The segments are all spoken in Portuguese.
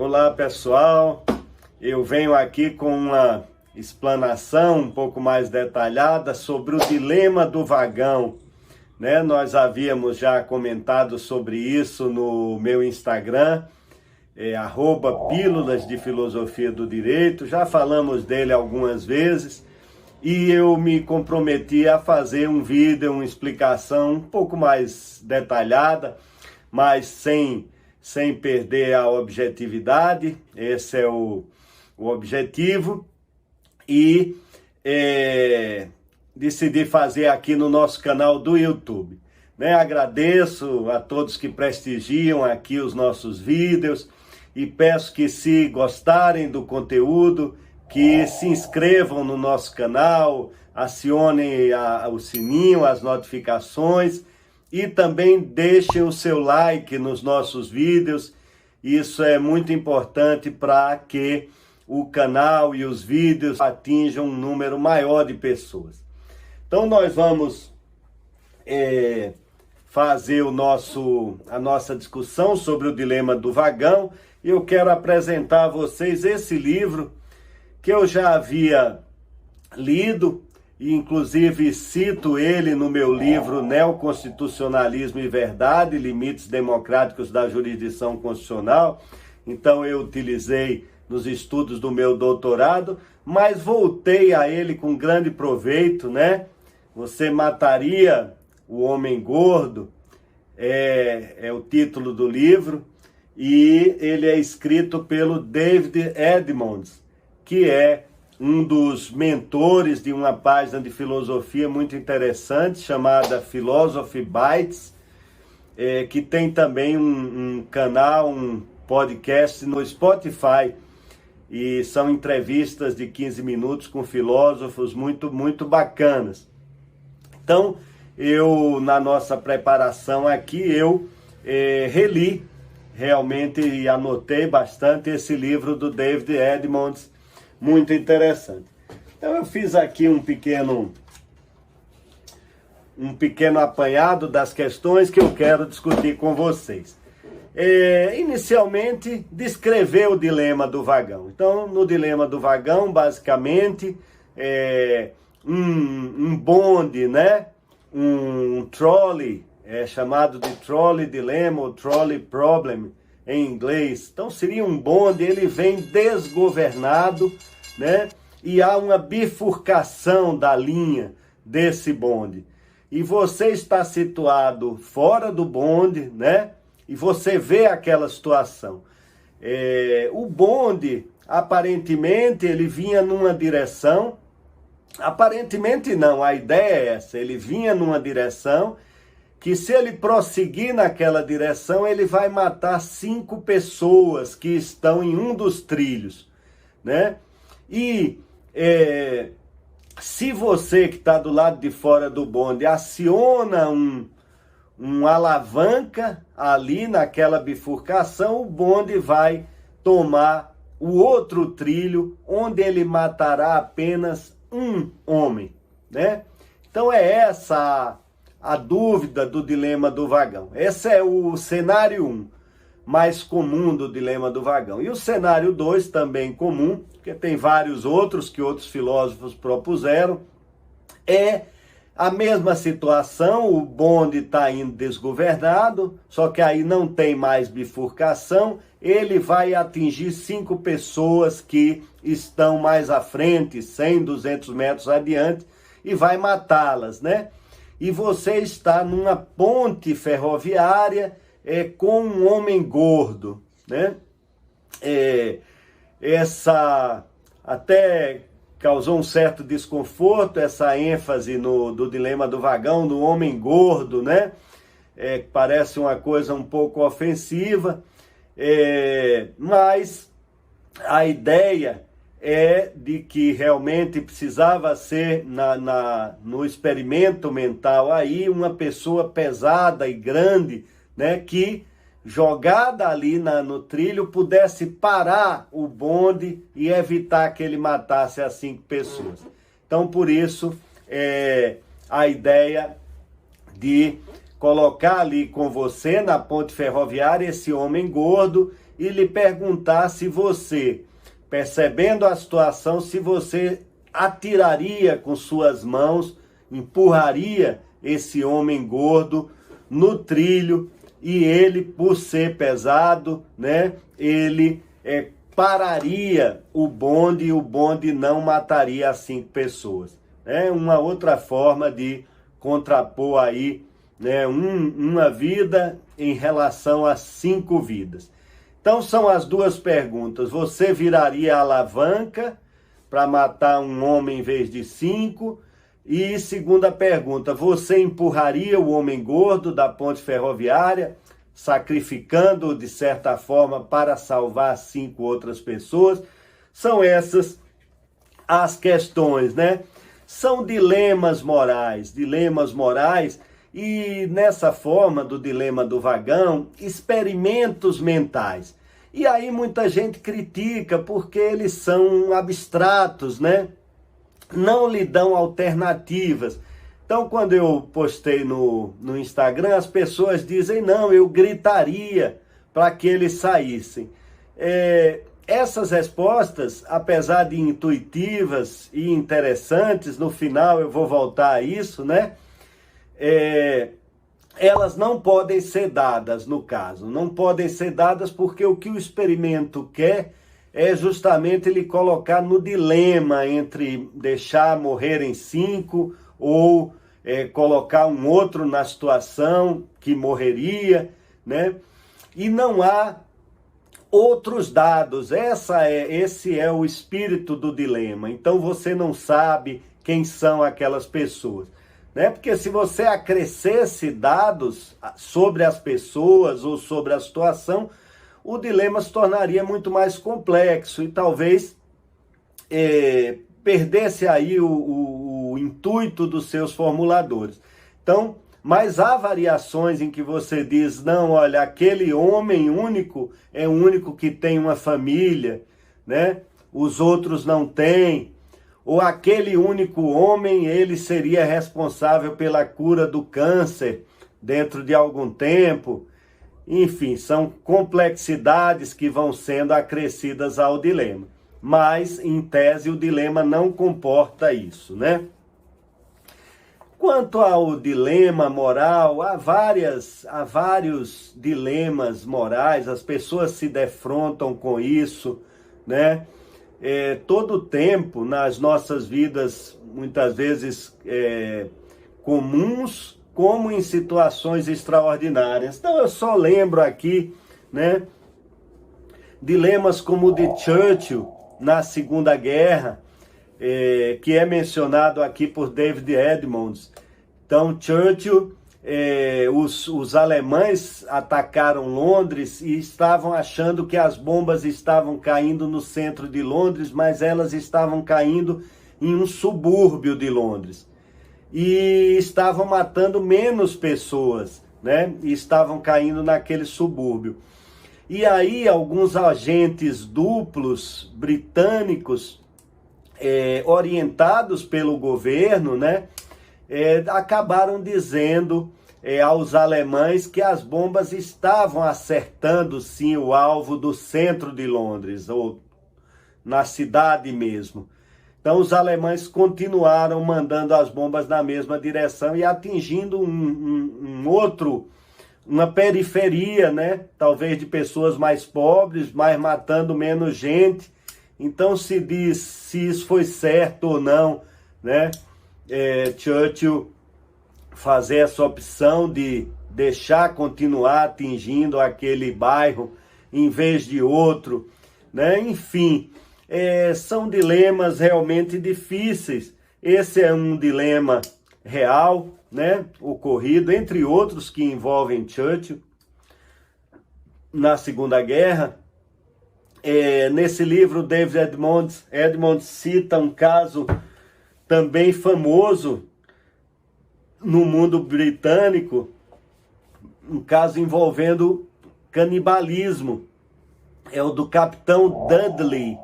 Olá pessoal, eu venho aqui com uma explanação um pouco mais detalhada sobre o dilema do vagão, né? Nós havíamos já comentado sobre isso no meu Instagram, @Pílulas de Filosofia do Direito, já falamos dele algumas vezes e eu me comprometi a fazer um vídeo, uma explicação um pouco mais detalhada, mas sem perder a objetividade. Esse é o objetivo, e decidi fazer aqui no nosso canal do YouTube, né? Agradeço a todos que prestigiam aqui os nossos vídeos e peço que, se gostarem do conteúdo, que se inscrevam no nosso canal, acionem o sininho, as notificações, e também deixem o seu like nos nossos vídeos. Isso é muito importante para que o canal e os vídeos atinjam um número maior de pessoas. Então nós vamos fazer a nossa discussão sobre o dilema do vagão. E eu quero apresentar a vocês esse livro que eu já havia lido, e inclusive cito ele no meu livro Neoconstitucionalismo e Verdade, Limites Democráticos da Jurisdição Constitucional. Então eu utilizei nos estudos do meu doutorado, mas voltei a ele com grande proveito, né? Você Mataria o Homem Gordo, é o título do livro, e ele é escrito pelo David Edmonds, que é um dos mentores de uma página de filosofia muito interessante, chamada Philosophy Bites, que tem também um canal, um podcast no Spotify, e são entrevistas de 15 minutos com filósofos muito, muito bacanas. Então, na nossa preparação aqui, reli realmente e anotei bastante esse livro do David Edmonds, muito interessante. Então eu fiz aqui um pequeno apanhado das questões que eu quero discutir com vocês. Inicialmente, descrever o dilema do vagão. Então, no dilema do vagão, basicamente, um bonde, né? Um trolley, chamado de trolley dilemma ou trolley problem em inglês. Então seria um bonde, ele vem desgovernado, né? E há uma bifurcação da linha desse bonde. E você está situado fora do bonde, né? E você vê aquela situação. O bonde, aparentemente, ele vinha numa direção. Aparentemente não, a ideia é essa. Ele vinha numa direção que, se ele prosseguir naquela direção, ele vai matar 5 pessoas que estão em um dos trilhos, né? E se você que está do lado de fora do bonde aciona um alavanca ali naquela bifurcação, o bonde vai tomar o outro trilho, onde ele matará apenas um homem, né? Então é essa a dúvida do dilema do vagão. Esse é o cenário 1, mais comum do dilema do vagão. E o cenário 2, também comum, porque tem vários outros que outros filósofos propuseram, é a mesma situação. O bonde está indo desgovernado, só que aí não tem mais bifurcação. Ele vai atingir 5 pessoas que estão mais à frente, 100, 200 metros adiante, e vai matá-las, né? E você está numa ponte ferroviária com um homem gordo, né? Essa até causou um certo desconforto, essa ênfase do dilema do vagão, do homem gordo, né? Parece uma coisa um pouco ofensiva, mas a ideia é de que realmente precisava ser, no experimento mental aí, uma pessoa pesada e grande, né, que, jogada ali no trilho, pudesse parar o bonde e evitar que ele matasse as 5 pessoas. Então, por isso, a ideia de colocar ali com você, na ponte ferroviária, esse homem gordo, e lhe perguntar se você, percebendo a situação, se você atiraria com suas mãos, empurraria esse homem gordo no trilho, e ele, por ser pesado, né, ele pararia o bonde e o bonde não mataria as 5 pessoas. É uma outra forma de contrapor aí, né, uma vida em relação a 5 vidas. Então são as duas perguntas. Você viraria a alavanca para matar um homem em vez de 5? E segunda pergunta, você empurraria o homem gordo da ponte ferroviária, sacrificando-o de certa forma para salvar 5 outras pessoas? São essas as questões, né? São dilemas morais, e nessa forma do dilema do vagão, experimentos mentais. E aí muita gente critica porque eles são abstratos, né? Não lhe dão alternativas. Então, quando eu postei no Instagram, as pessoas dizem, não, eu gritaria para que eles saíssem. Essas respostas, apesar de intuitivas e interessantes, no final eu vou voltar a isso, né? Elas não podem ser dadas, no caso. Não podem ser dadas porque o que o experimento quer é justamente ele colocar no dilema entre deixar morrerem 5 ou colocar um outro na situação que morreria, né? E não há outros dados. Esse é o espírito do dilema. Então você não sabe quem são aquelas pessoas, né? Porque se você acrescesse dados sobre as pessoas ou sobre a situação, o dilema se tornaria muito mais complexo e talvez perdesse aí o intuito dos seus formuladores. Então, mas há variações em que você diz, não, olha, aquele homem único é o único que tem uma família, né? Os outros não têm. Ou aquele único homem, ele seria responsável pela cura do câncer dentro de algum tempo. Enfim, são complexidades que vão sendo acrescidas ao dilema. Mas, em tese, o dilema não comporta isso, né? Quanto ao dilema moral, há vários dilemas morais, as pessoas se defrontam com isso, né? Todo tempo, nas nossas vidas, muitas vezes comuns, como em situações extraordinárias. Então eu só lembro aqui, né, dilemas como o de Churchill na Segunda Guerra, que é mencionado aqui por David Edmonds. Então Churchill, os alemães atacaram Londres e estavam achando que as bombas estavam caindo no centro de Londres, mas elas estavam caindo em um subúrbio de Londres. E estavam matando menos pessoas, né? E estavam caindo naquele subúrbio. E aí alguns agentes duplos britânicos, orientados pelo governo, né? Acabaram dizendo aos alemães que as bombas estavam acertando sim o alvo do centro de Londres, ou na cidade mesmo. Então os alemães continuaram mandando as bombas na mesma direção e atingindo uma periferia, né? Talvez de pessoas mais pobres, mas matando menos gente. Então se diz se isso foi certo ou não, né? Churchill fazer essa opção de deixar continuar atingindo aquele bairro em vez de outro, né? Enfim, são dilemas realmente difíceis. Esse é um dilema real, né? Ocorrido, entre outros que envolvem Churchill na Segunda Guerra. Nesse livro, David Edmonds cita um caso também famoso no mundo britânico, um caso envolvendo canibalismo. É o do capitão Dudley,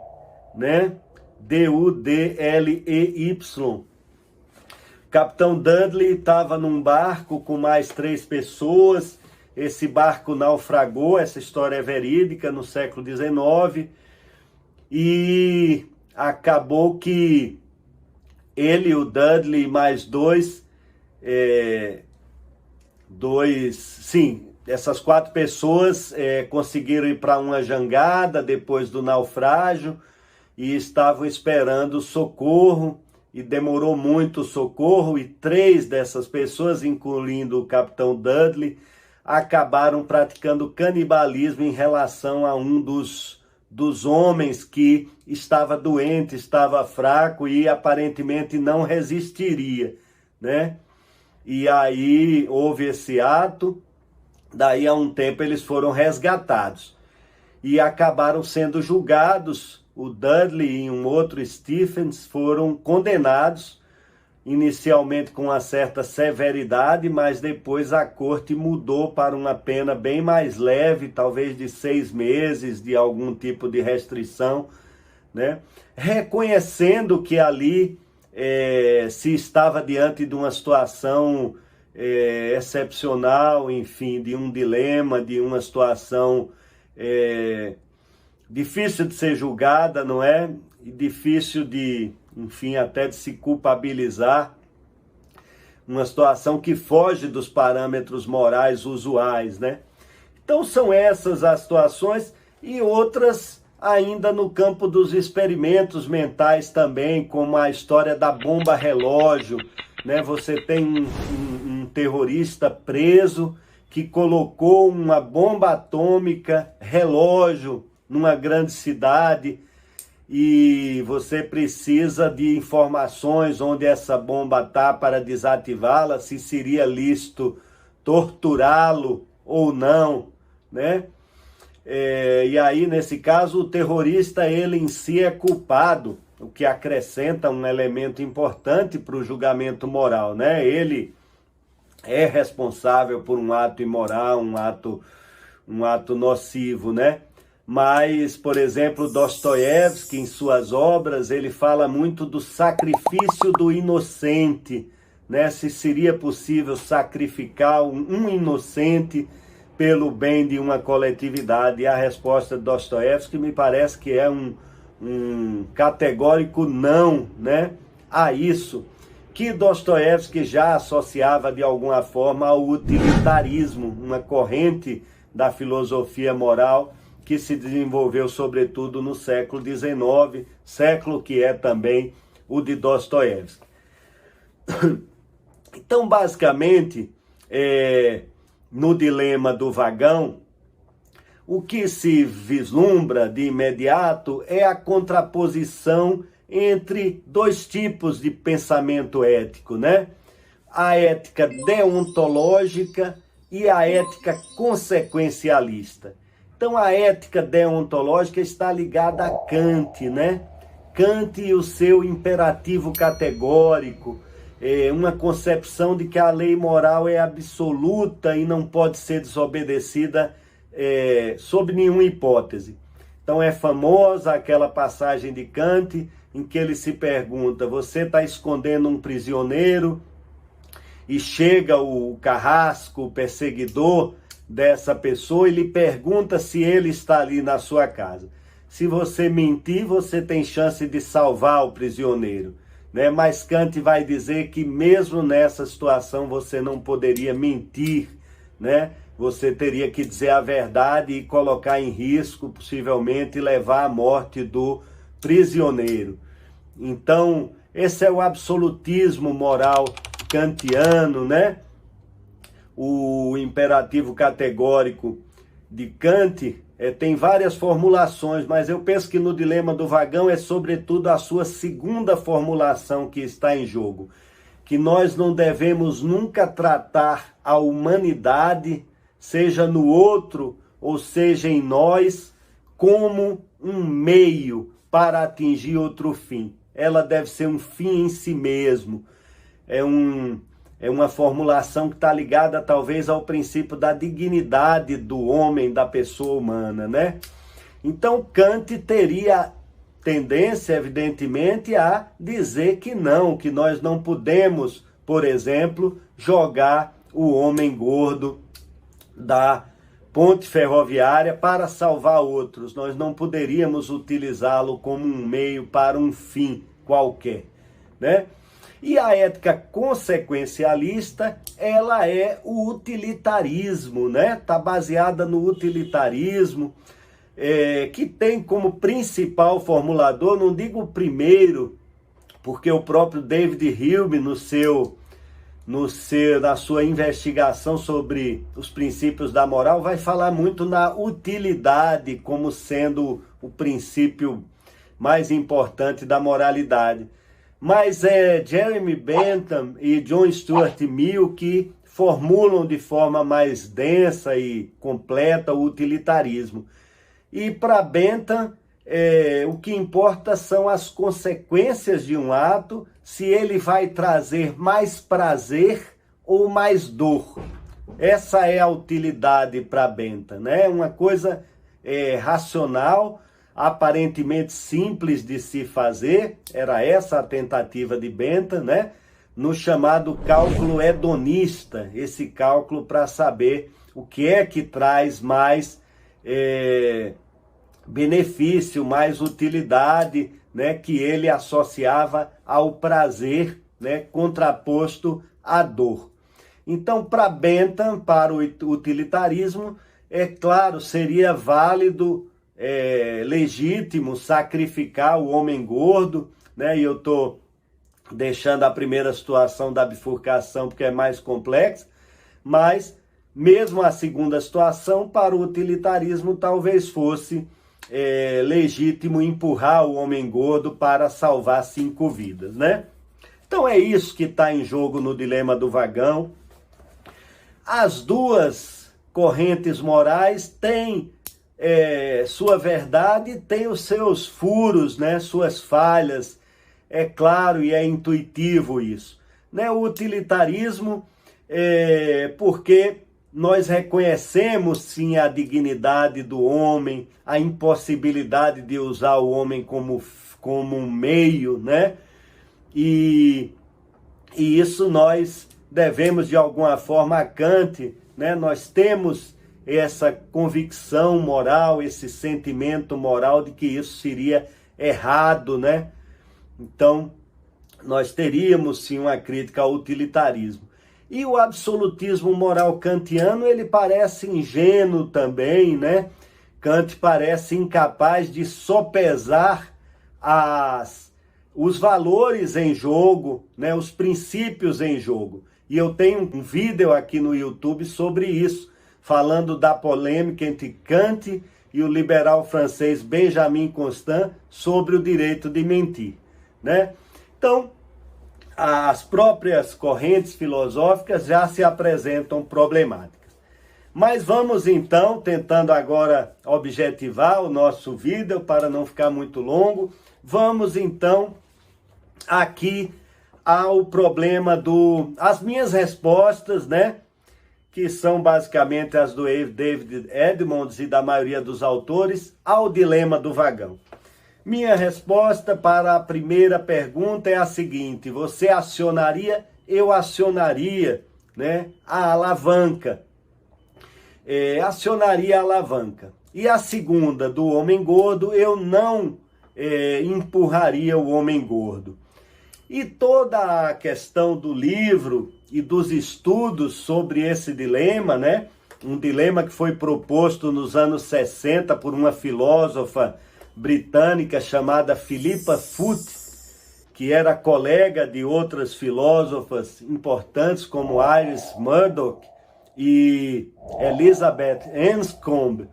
né? Dudley. Capitão Dudley estava num barco com mais 3 pessoas esse barco naufragou, essa história é verídica, no século XIX, e acabou que ele, o Dudley e mais essas 4 pessoas conseguiram ir para uma jangada depois do naufrágio e estavam esperando socorro, e demorou muito o socorro, e 3 dessas pessoas, incluindo o capitão Dudley, acabaram praticando canibalismo em relação a um dos homens que estava doente, estava fraco e aparentemente não resistiria, né? E aí houve esse ato, daí a um tempo eles foram resgatados e acabaram sendo julgados. O Dudley e um outro Stephens foram condenados, inicialmente com uma certa severidade, mas depois a corte mudou para uma pena bem mais leve, talvez de 6 meses, de algum tipo de restrição, né? Reconhecendo que ali se estava diante de uma situação excepcional, enfim, de um dilema, de uma situação difícil de ser julgada, não é? E difícil de, enfim, até de se culpabilizar. Uma situação que foge dos parâmetros morais usuais, né? Então são essas as situações, e outras ainda no campo dos experimentos mentais também, como a história da bomba relógio, né? Você tem um terrorista preso que colocou uma bomba atômica relógio numa grande cidade, e você precisa de informações onde essa bomba está para desativá-la, se seria lícito torturá-lo ou não, né? E aí, nesse caso, o terrorista, ele em si é culpado, o que acrescenta um elemento importante para o julgamento moral, né? Ele é responsável por um ato imoral, um ato nocivo, né? Mas, por exemplo, Dostoiévski, em suas obras, ele fala muito do sacrifício do inocente, né? Se seria possível sacrificar um inocente pelo bem de uma coletividade. E a resposta de Dostoiévski me parece que é um categórico não, né, a isso, que Dostoiévski já associava de alguma forma ao utilitarismo, uma corrente da filosofia moral que se desenvolveu sobretudo no século XIX, século que é também o de Dostoiévski. Então, basicamente, no dilema do vagão, o que se vislumbra de imediato é a contraposição entre 2 tipos de pensamento ético, né? A ética deontológica e a ética consequencialista. Então, a ética deontológica está ligada a Kant, né? Kant e o seu imperativo categórico, uma concepção de que a lei moral é absoluta e não pode ser desobedecida sob nenhuma hipótese. Então, é famosa aquela passagem de Kant em que ele se pergunta: você está escondendo um prisioneiro? E chega o carrasco, o perseguidor dessa pessoa, e lhe pergunta se ele está ali na sua casa. Se você mentir, você tem chance de salvar o prisioneiro, né? Mas Kant vai dizer que mesmo nessa situação você não poderia mentir, né? Você teria que dizer a verdade e colocar em risco, possivelmente, levar à morte do prisioneiro. Então, esse é o absolutismo moral kantiano, né? O imperativo categórico de Kant tem várias formulações, mas eu penso que no dilema do vagão é sobretudo a sua segunda formulação que está em jogo, que nós não devemos nunca tratar a humanidade, seja no outro ou seja em nós, como um meio para atingir outro fim. Ela deve ser um fim em si mesmo. É uma formulação que está ligada talvez ao princípio da dignidade do homem, da pessoa humana, né? Então Kant teria tendência, evidentemente, a dizer que nós não podemos, por exemplo, jogar o homem gordo da ponte ferroviária para salvar outros. Nós não poderíamos utilizá-lo como um meio para um fim qualquer, né? E a ética consequencialista, ela é o utilitarismo, né? Está baseada no utilitarismo, que tem como principal formulador, não digo o primeiro, porque o próprio David Hume, na sua investigação sobre os princípios da moral, vai falar muito na utilidade como sendo o princípio mais importante da moralidade. Mas Jeremy Bentham e John Stuart Mill que formulam de forma mais densa e completa o utilitarismo. E para Bentham, o que importa são as consequências de um ato, se ele vai trazer mais prazer ou mais dor. Essa é a utilidade para Bentham, né? Uma coisa racional, aparentemente simples de se fazer, era essa a tentativa de Bentham, né? No chamado cálculo hedonista, esse cálculo para saber o que é que traz mais benefício, mais utilidade, né? Que ele associava ao prazer, né? Contraposto à dor. Então, para Bentham, para o utilitarismo, é claro, seria válido, legítimo sacrificar o homem gordo, né? E eu estou deixando a primeira situação da bifurcação porque é mais complexa, mas mesmo a segunda situação, para o utilitarismo, talvez fosse legítimo empurrar o homem gordo para salvar 5 vidas, né? Então é isso que está em jogo no dilema do vagão. As duas correntes morais têm sua verdade, têm os seus furos, né? Suas falhas. É claro e é intuitivo isso, né? O utilitarismo, porque nós reconhecemos sim a dignidade do homem, a impossibilidade de usar o homem como um meio, né? E isso nós devemos de alguma forma a Kant, né? Nós temos essa convicção moral, esse sentimento moral de que isso seria errado, né? Então, nós teríamos sim uma crítica ao utilitarismo. E o absolutismo moral kantiano, ele parece ingênuo também, né? Kant parece incapaz de sopesar os valores em jogo, né? Os princípios em jogo. E eu tenho um vídeo aqui no YouTube sobre isso, falando da polêmica entre Kant e o liberal francês Benjamin Constant sobre o direito de mentir, né? Então, as próprias correntes filosóficas já se apresentam problemáticas. Mas vamos então, tentando agora objetivar o nosso vídeo para não ficar muito longo, vamos então aqui ao problema as minhas respostas, né? Que são basicamente as do David Edmonds e da maioria dos autores, ao dilema do vagão. Minha resposta para a primeira pergunta é a seguinte: você acionaria? Eu acionaria, né, a alavanca. Acionaria a alavanca. E a segunda, do homem gordo, eu não empurraria o homem gordo. E toda a questão do livro e dos estudos sobre esse dilema, né, um dilema que foi proposto nos anos 60 por uma filósofa britânica chamada Philippa Foot, que era colega de outras filósofas importantes como Iris Murdoch e Elizabeth Anscombe.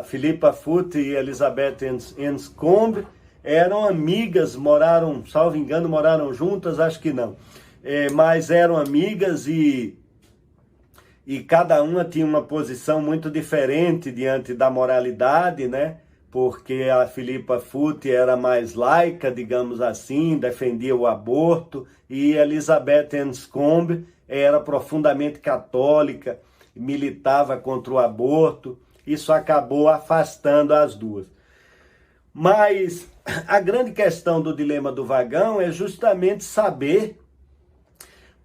Philippa Foot e Elizabeth Anscombe eram amigas, moraram, salvo engano, moraram juntas, acho que não, mas eram amigas e cada uma tinha uma posição muito diferente diante da moralidade, né? Porque a Philippa Foot era mais laica, digamos assim, defendia o aborto, e Elizabeth Anscombe era profundamente católica, militava contra o aborto. Isso acabou afastando as duas. Mas a grande questão do dilema do vagão é justamente saber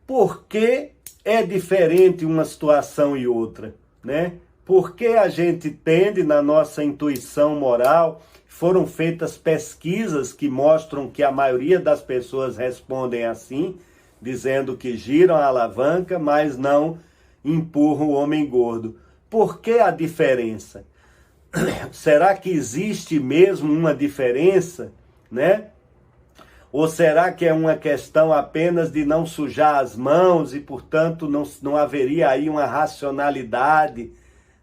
por que é diferente uma situação e outra, né? Porque a gente tende, na nossa intuição moral, foram feitas pesquisas que mostram que a maioria das pessoas respondem assim, dizendo que giram a alavanca, mas não empurram o homem gordo. Por que a diferença? Será que existe mesmo uma diferença, né? Ou será que é uma questão apenas de não sujar as mãos e, portanto, não haveria aí uma racionalidade,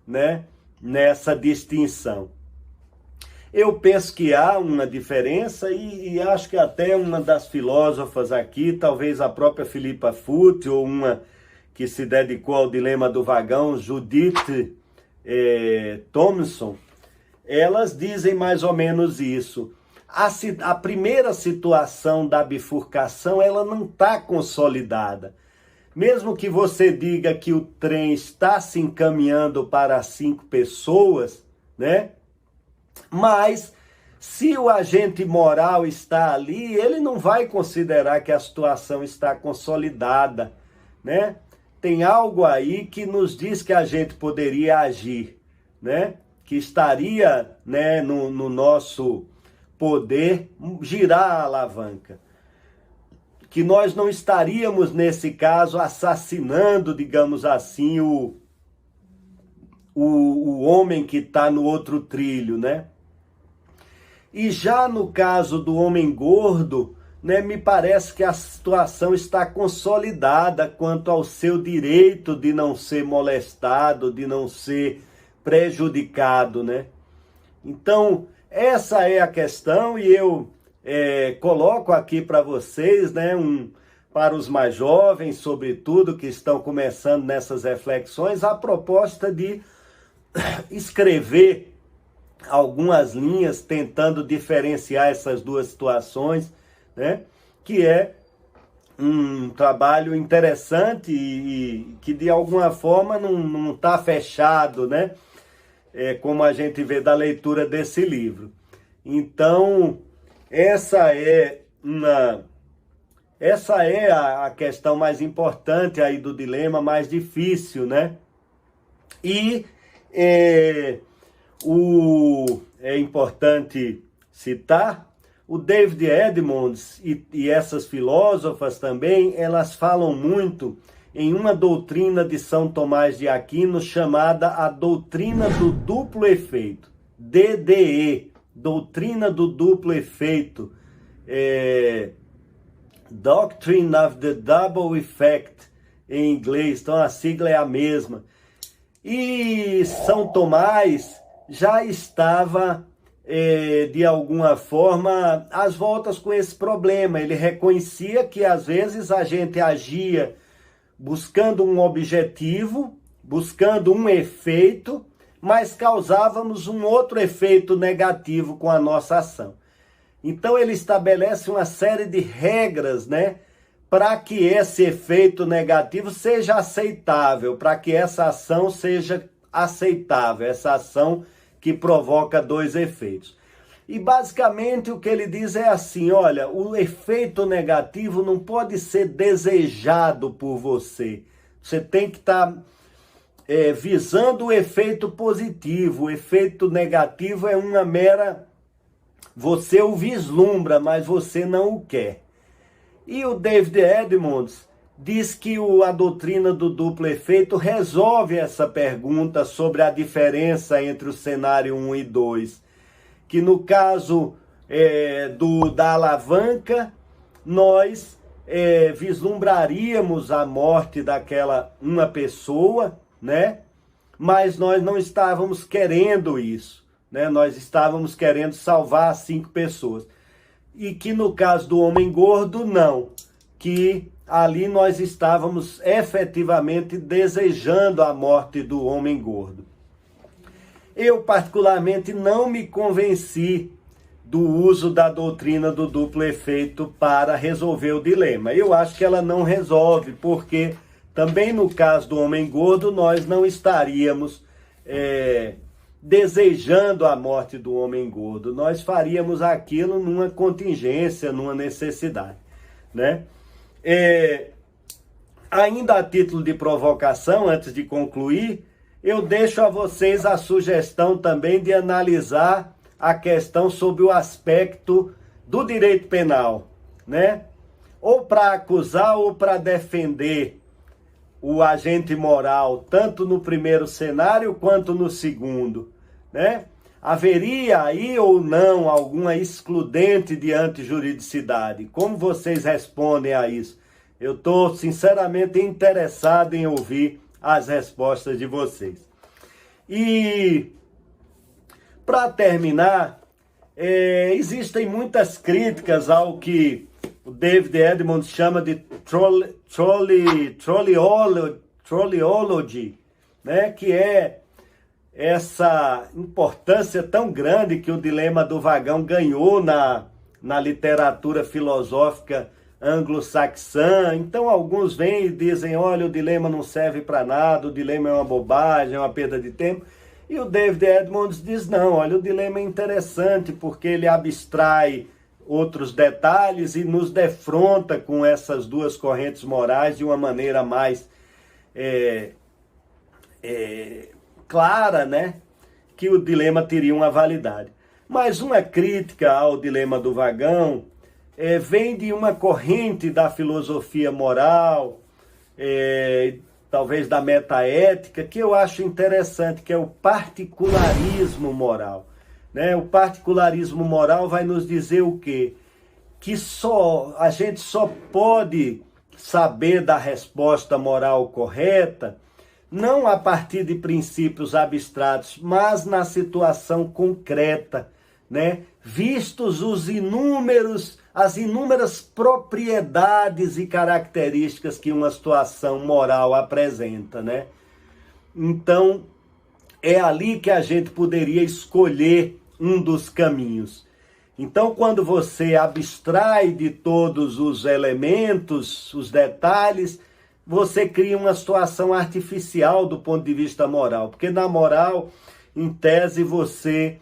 né, nessa distinção? Eu penso que há uma diferença e acho que até uma das filósofas aqui, talvez a própria Philippa Foot, ou uma que se dedicou ao dilema do vagão, Judith Thomson, elas dizem mais ou menos isso. A primeira situação da bifurcação, ela não está consolidada. Mesmo que você diga que o trem está se encaminhando para 5 pessoas, né? Mas, se o agente moral está ali, ele não vai considerar que a situação está consolidada, né? Tem algo aí que nos diz que a gente poderia agir, né? Que estaria, né, no nosso poder girar a alavanca. Que nós não estaríamos, nesse caso, assassinando, digamos assim, o homem que está no outro trilho, né? E já no caso do homem gordo, né, me parece que a situação está consolidada quanto ao seu direito de não ser molestado, de não ser prejudicado, né? Então, essa é a questão e eu coloco aqui para vocês, né, para os mais jovens, sobretudo, que estão começando nessas reflexões, a proposta de escrever algumas linhas tentando diferenciar essas duas situações, né, que é um trabalho interessante e que de alguma forma não está fechado, né, como a gente vê da leitura desse livro. Então, essa é a questão mais importante aí do dilema, mais difícil, né? E é importante citar o David Edmonds e essas filósofas também, elas falam muito em uma doutrina de São Tomás de Aquino chamada a doutrina do duplo efeito, DDE, doutrina do duplo efeito, Doctrine of the Double Effect em inglês, então a sigla é a mesma. E São Tomás já estava, de alguma forma, às voltas com esse problema. Ele reconhecia que às vezes a gente agia buscando um objetivo, buscando um efeito, mas causávamos um outro efeito negativo com a nossa ação. Então ele estabelece uma série de regras, né, para que esse efeito negativo seja aceitável, para que essa ação seja aceitável, essa ação que provoca 2 efeitos. E basicamente o que ele diz é assim, olha, o efeito negativo não pode ser desejado por você. Você tem que estar visando o efeito positivo. O efeito negativo é uma mera... Você o vislumbra, mas você não o quer. E o David Edmonds diz que a doutrina do duplo efeito resolve essa pergunta sobre a diferença entre o cenário 1 e 2. Que no caso da alavanca, nós vislumbraríamos a morte daquela uma pessoa, né? Mas nós não estávamos querendo isso, né? Nós estávamos querendo salvar 5 pessoas. E que no caso do homem gordo, não. Que ali nós estávamos efetivamente desejando a morte do homem gordo. Eu, particularmente, não me convenci do uso da doutrina do duplo efeito para resolver o dilema. Eu acho que ela não resolve, porque também no caso do homem gordo, nós não estaríamos desejando a morte do homem gordo. Nós faríamos aquilo numa contingência, numa necessidade, né? ainda a título de provocação, antes de concluir, eu deixo a vocês a sugestão também de analisar a questão sobre o aspecto do direito penal, né? Ou para acusar ou para defender o agente moral, tanto no primeiro cenário quanto no segundo, né? Haveria aí ou não alguma excludente de antijuridicidade? Como vocês respondem a isso? Eu estou sinceramente interessado em ouvir as respostas de vocês. E para terminar, existem muitas críticas ao que o David Edmonds chama de trolleology, né? Que é essa importância tão grande que o dilema do vagão ganhou na literatura filosófica anglo-saxã. Então alguns vêm e dizem, olha, o dilema não serve para nada, o dilema é uma bobagem, é uma perda de tempo. E o David Edmonds diz, não, olha, o dilema é interessante porque ele abstrai outros detalhes e nos defronta com essas duas correntes morais de uma maneira mais clara, né? Que o dilema teria uma validade. Mas uma crítica ao dilema do vagão vem de uma corrente da filosofia moral, talvez da metaética, que eu acho interessante, que é o particularismo moral, né? O particularismo moral vai nos dizer o quê? Que a gente só pode saber da resposta moral correta não a partir de princípios abstratos, mas na situação concreta, né? Vistos as inúmeras propriedades e características que uma situação moral apresenta, né? Então, é ali que a gente poderia escolher um dos caminhos. Então, quando você abstrai de todos os elementos, os detalhes, você cria uma situação artificial do ponto de vista moral. Porque na moral, em tese, você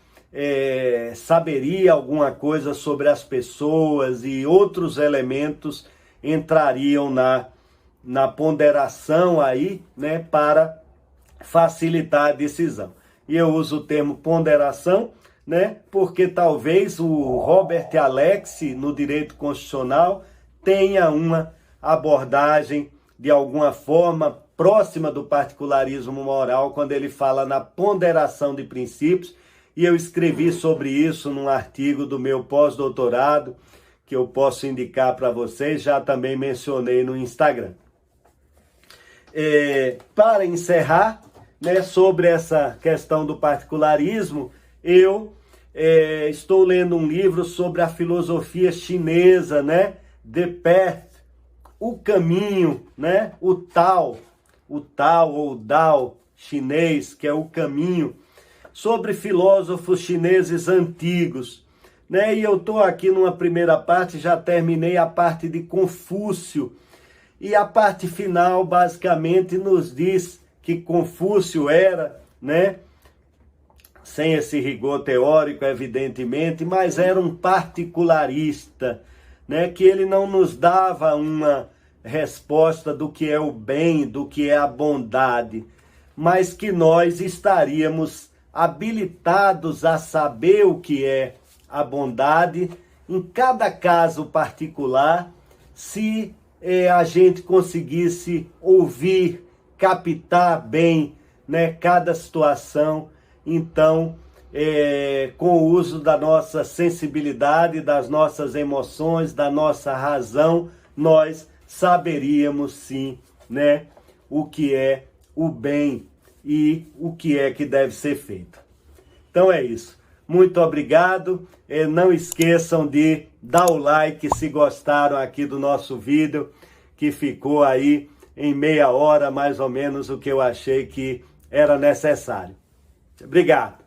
saberia alguma coisa sobre as pessoas e outros elementos entrariam na ponderação aí, né, para facilitar a decisão. E eu uso o termo ponderação, né, porque talvez o Robert Alexy, no direito constitucional, tenha uma abordagem de alguma forma próxima do particularismo moral, quando ele fala na ponderação de princípios, e eu escrevi sobre isso num artigo do meu pós-doutorado, que eu posso indicar para vocês, já também mencionei no Instagram. Para encerrar, né, sobre essa questão do particularismo, eu estou lendo um livro sobre a filosofia chinesa, né, The Path, o caminho, né, o Tao ou Dao chinês, que é o caminho, sobre filósofos chineses antigos, né? E eu estou aqui numa primeira parte, já terminei a parte de Confúcio, e a parte final basicamente nos diz que Confúcio era, né, sem esse rigor teórico, evidentemente, mas era um particularista, né, que ele não nos dava uma resposta do que é o bem, do que é a bondade, mas que nós estaríamos habilitados a saber o que é a bondade em cada caso particular, se a gente conseguisse ouvir, captar bem, né, cada situação. Então, com o uso da nossa sensibilidade, das nossas emoções, da nossa razão, nós saberíamos sim, né, o que é o bem e o que é que deve ser feito. Então é isso. Muito obrigado. Não esqueçam de dar o like se gostaram aqui do nosso vídeo, que ficou aí em meia hora, mais ou menos, o que eu achei que era necessário. Obrigado.